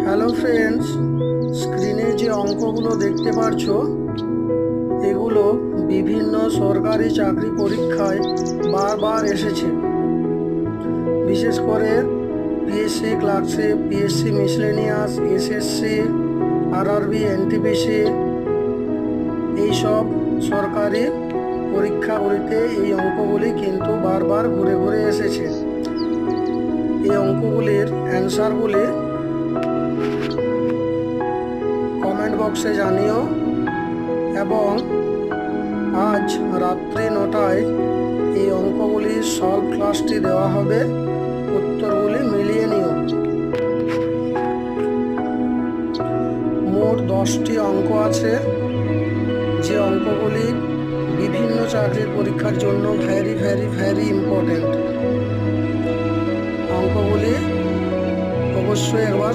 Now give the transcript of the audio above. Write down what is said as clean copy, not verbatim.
Hello friends, স্ক্রিনে যে অঙ্কগুলো দেখতে পারছো এগুলো বিভিন্ন সরকারি চাকরি পরীক্ষায় বারবার এসেছে। বিশেষ করে PSC clerkship, PSC miscellaneous, SSC, RRB, NTPC এইসব সরকারি পরীক্ষাগুলিতে এই অঙ্কগুলি কিন্তু বারবার ঘুরে ঘুরে এসেছে। এই অঙ্কগুলির অ্যান্সারগুলি কমেন্ট বক্সে জানিও এবং আজ রাত্রি 9টায় এই অঙ্কগুলির সলভ ক্লাসটি দেওয়া হবে। উত্তরগুলি মিলিয়ে নিও। মোট 10টি অঙ্ক আছে, যে অঙ্কগুলি বিভিন্ন চাকরির পরীক্ষার জন্য ভেরি ভেরি ভেরি ইম্পর্টেন্ট। অঙ্কগুলি অবশ্যই একবার